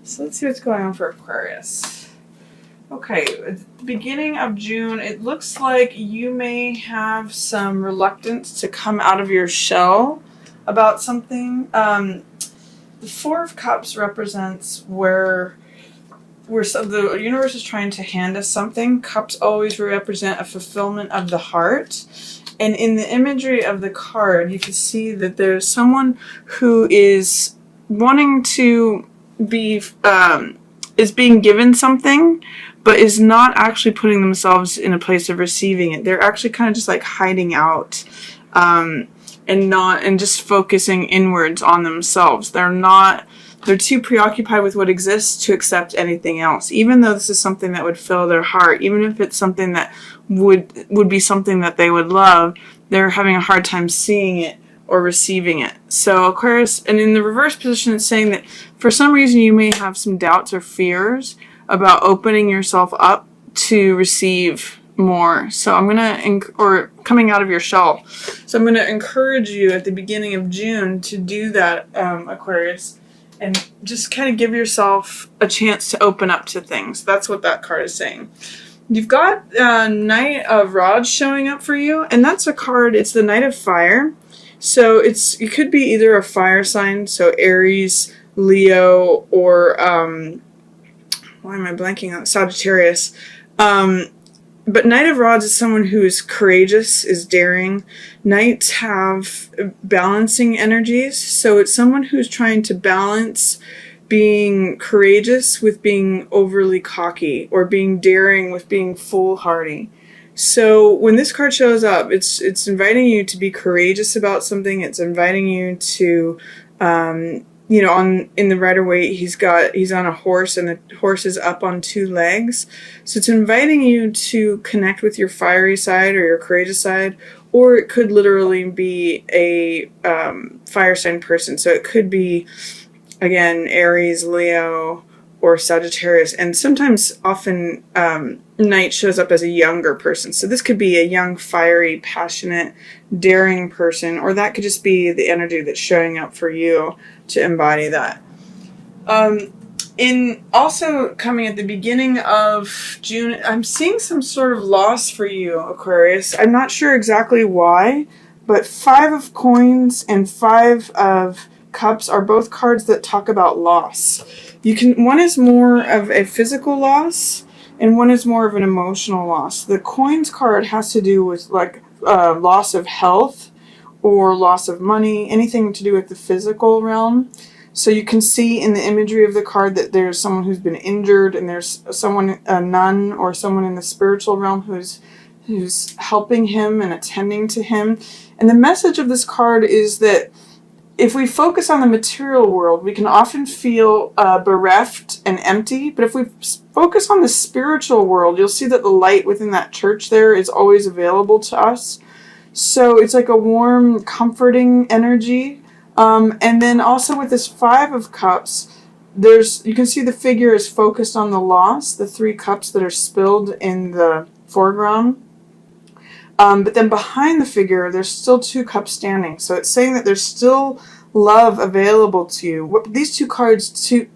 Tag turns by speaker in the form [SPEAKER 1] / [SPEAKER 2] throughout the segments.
[SPEAKER 1] So let's see what's going on for Aquarius. Okay, at the beginning of June, it looks like you may have some reluctance to come out of your shell about something. The Four of Cups represents where the universe is trying to hand us something. Cups always represent a fulfillment of the heart. And in the imagery of the card, you can see that there's someone who is wanting to be, is being given something, but is not actually putting themselves in a place of receiving it. They're actually kind of just like hiding out, and just focusing inwards on themselves. They're too preoccupied with what exists to accept anything else, even though this is something that would fill their heart, even if it's something that would be something that they would love. They're having a hard time seeing it or receiving it. So Aquarius, and in the reverse position, it's saying that for some reason you may have some doubts or fears about opening yourself up to receive more. So I'm or coming out of your shell. So I'm going to encourage you at the beginning of June to do that, Aquarius, and just kind of give yourself a chance to open up to things. That's what that card is saying. You've got Knight of Rods showing up for you, and that's a card, it's the Knight of Fire. So it could be either a fire sign, so Aries, Leo, or why am I blanking on Sagittarius? But Knight of Rods is someone who is courageous, is daring. Knights have balancing energies, so it's someone who's trying to balance being courageous with being overly cocky, or being daring with being foolhardy. So when this card shows up, it's inviting you to be courageous about something. It's inviting you to, in the Rider-Waite, he's on a horse, and the horse is up on two legs. So it's inviting you to connect with your fiery side or your courageous side, or it could literally be a fire sign person. So it could be, again, Aries, Leo, or Sagittarius, and often Knight shows up as a younger person. So this could be a young, fiery, passionate, daring person, or that could just be the energy that's showing up for you to embody that. In also coming at the beginning of June, I'm seeing some sort of loss for you, Aquarius. I'm not sure exactly why, but 5 of Coins and 5 of Cups are both cards that talk about loss. One is more of a physical loss, and one is more of an emotional loss. The Coins card has to do with loss of health or loss of money, anything to do with the physical realm. So you can see in the imagery of the card that there's someone who's been injured, and there's someone, a nun or someone in the spiritual realm who's helping him and attending to him. And the message of this card is that if we focus on the material world, we can often feel bereft and empty. But if we focus on the spiritual world, you'll see that the light within that church there is always available to us. So it's like a warm, comforting energy. And then also with this 5 of Cups, you can see the figure is focused on the loss, the 3 cups that are spilled in the foreground. But then behind the figure, there's still 2 cups standing. So it's saying that there's still love available to you. What these 2 cards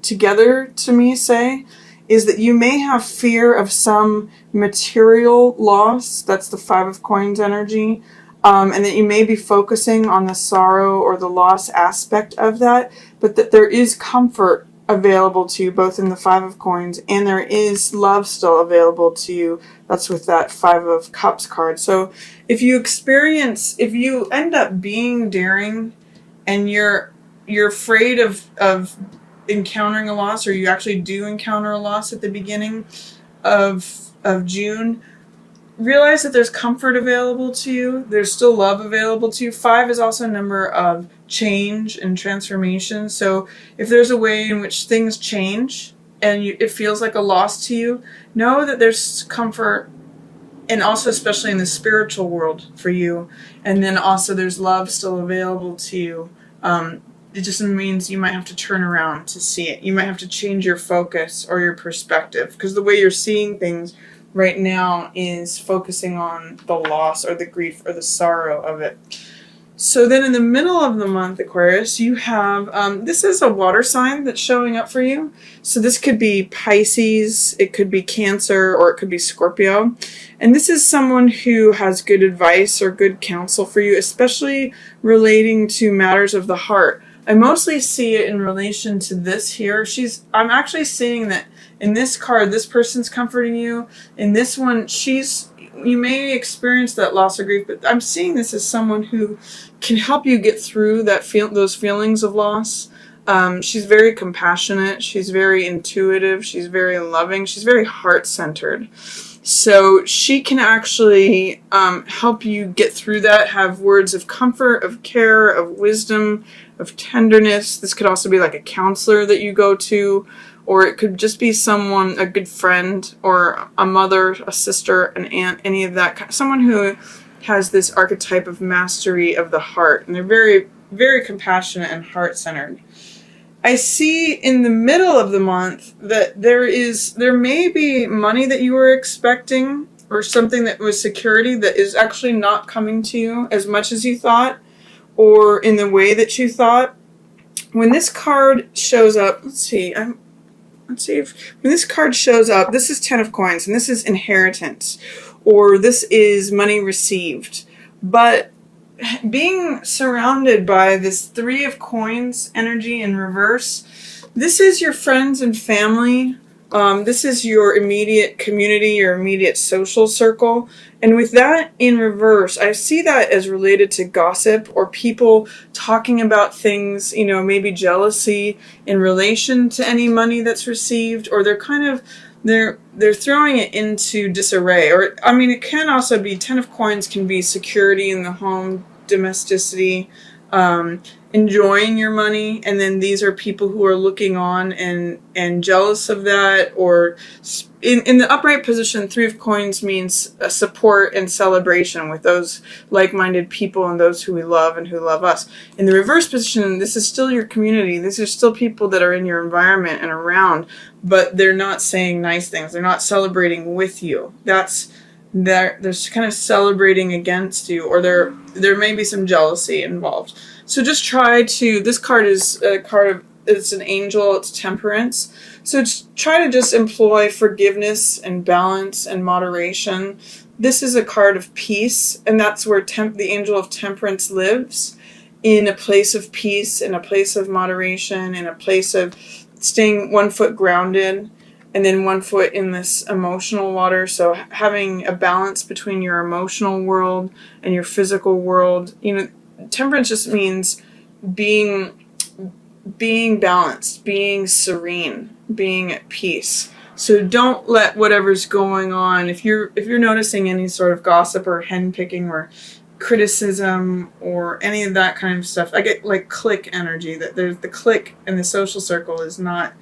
[SPEAKER 1] together to me say is that you may have fear of some material loss. That's the 5 of Coins energy. And that you may be focusing on the sorrow or the loss aspect of that, but that there is comfort available to you both in the 5 of Coins, and there is love still available to you. That's with that 5 of Cups card. So if you end up being daring and you're afraid of encountering a loss, or you actually do encounter a loss at the beginning of June, realize that there's comfort available to you. There's still love available to you. 5 is also a number of change and transformation. So if there's a way in which things change and it feels like a loss to you, know that there's comfort, and also especially in the spiritual world for you. And then also there's love still available to you. It just means you might have to turn around to see it. You might have to change your focus or your perspective, because the way you're seeing things right now is focusing on the loss or the grief or the sorrow of it. So then in the middle of the month, Aquarius, you have, this is a water sign that's showing up for you. So this could be Pisces, it could be Cancer, or it could be Scorpio. And this is someone who has good advice or good counsel for you, especially relating to matters of the heart. I mostly see it in relation to this here. I'm actually seeing that in this card, this person's comforting you. In this one, you may experience that loss or grief, but I'm seeing this as someone who can help you get through those feelings of loss. She's very compassionate. She's very intuitive. She's very loving. She's very heart-centered. So she can actually help you get through that, have words of comfort, of care, of wisdom, of tenderness. This could also be like a counselor that you go to, or it could just be someone, a good friend, or a mother, a sister, an aunt, any of that. Someone who has this archetype of mastery of the heart. And they're very, very compassionate and heart-centered. I see in the middle of the month that there may be money that you were expecting, or something that was security that is actually not coming to you as much as you thought, or in the way that you thought. When this card shows up, when this card shows up, this is 10 of coins, and this is inheritance, or this is money received. But being surrounded by this 3 of coins energy in reverse, this is your friends and family. This is your immediate community, your immediate social circle. And with that in reverse, I see that as related to gossip or people talking about things, maybe jealousy in relation to any money that's received, or they're throwing it into disarray. Or, it can also be 10 of coins can be security in the home, domesticity, enjoying your money, and then these are people who are looking on and jealous of that. Or in the upright position, 3 of coins means a support and celebration with those like-minded people and those who we love and who love us. In the reverse position, this is still your community. These are still people that are in your environment and around, but they're not saying nice things. They're not celebrating with you. They're kind of celebrating against you, or there may be some jealousy involved. So just this card is a card of, it's an angel, it's temperance. So try to just employ forgiveness and balance and moderation. This is a card of peace, and that's where the angel of temperance lives, in a place of peace, in a place of moderation, in a place of staying 1 foot grounded, and then 1 foot in this emotional water. So having a balance between your emotional world and your physical world. Temperance just means being balanced, being serene, being at peace. So don't let whatever's going on, if you're noticing any sort of gossip or henpicking or criticism or any of that kind of stuff, I get like clique energy, that there's the clique and the social circle is not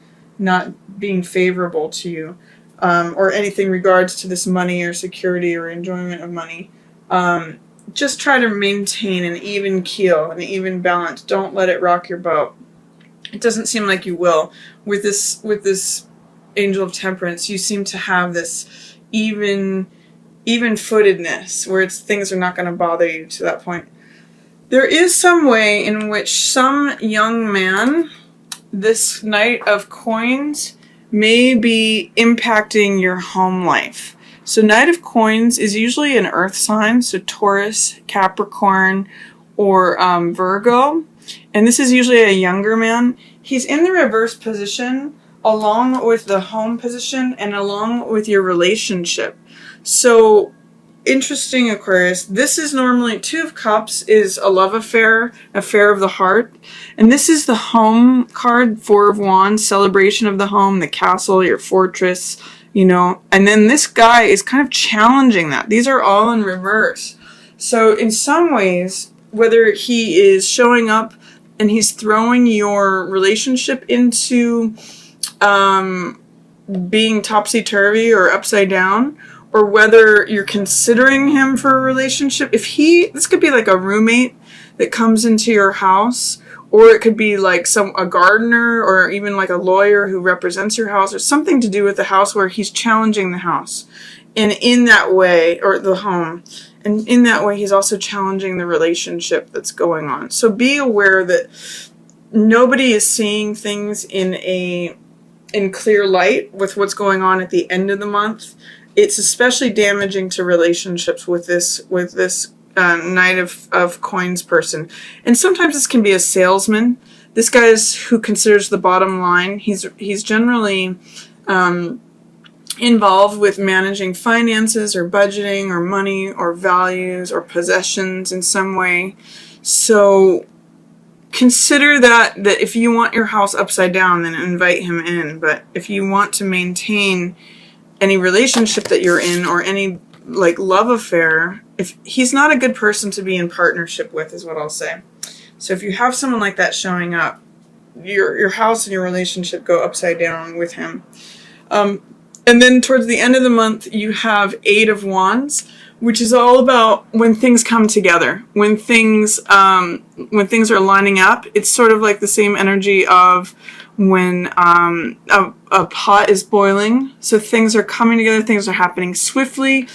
[SPEAKER 1] being favorable to you, or anything regards to this money or security or enjoyment of money. Just try to maintain an even keel, an even balance. Don't let it rock your boat. It doesn't seem like you will. With this angel of temperance, you seem to have this even-footedness, where things are not going to bother you to that point. There is some way in which some young man, this Knight of Coins, may be impacting your home life. So Knight of Coins is usually an earth sign, so Taurus, Capricorn, or Virgo. And this is usually a younger man. He's in the reverse position along with the home position and along with your relationship. So interesting, Aquarius. This is normally 2 of Cups is a love affair of the heart. And this is the home card, 4 of Wands, celebration of the home, the castle, your fortress, and then this guy is kind of challenging that. These are all in reverse. So in some ways, whether he is showing up and he's throwing your relationship into being topsy-turvy or upside down, or whether you're considering him for a relationship, this could be like a roommate that comes into your house, or it could be like a gardener, or even like a lawyer who represents your house, or something to do with the house where he's challenging the house. And in that way, or the home. And in that way, he's also challenging the relationship that's going on. So be aware that nobody is seeing things in clear light with what's going on at the end of the month. It's especially damaging to relationships with this Knight of Coins person. And sometimes this can be a salesman. This guy is who considers the bottom line. He's generally involved with managing finances or budgeting or money or values or possessions in some way. So consider that if you want your house upside down, then invite him in. But if you want to maintain any relationship that you're in or any like love affair, if he's not a good person to be in partnership with, is what I'll say. So if you have someone like that showing up, your house and your relationship go upside down with him. And then towards the end of the month, you have 8 of Wands, which is all about when things come together, when things are lining up. It's sort of like the same energy of when a pot is boiling. So things are coming together, things are happening swiftly.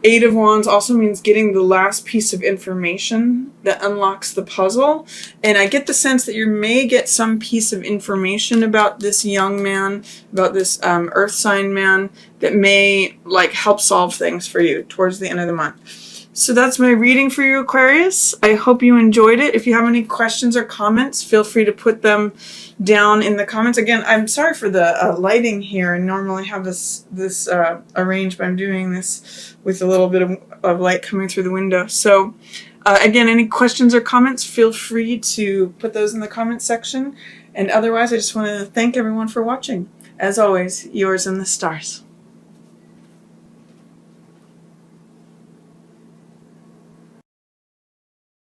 [SPEAKER 1] 8 of Wands also means getting the last piece of information that unlocks the puzzle. And I get the sense that you may get some piece of information about this young man, about this earth sign man, that may like help solve things for you towards the end of the month. So that's my reading for you, Aquarius. I hope you enjoyed it. If you have any questions or comments, feel free to put them down in the comments. Again, I'm sorry for the lighting here. I normally have this arranged, but I'm doing this with a little bit of light coming through the window. So again, any questions or comments, feel free to put those in the comments section. And otherwise, I just want to thank everyone for watching. As always, yours in the stars.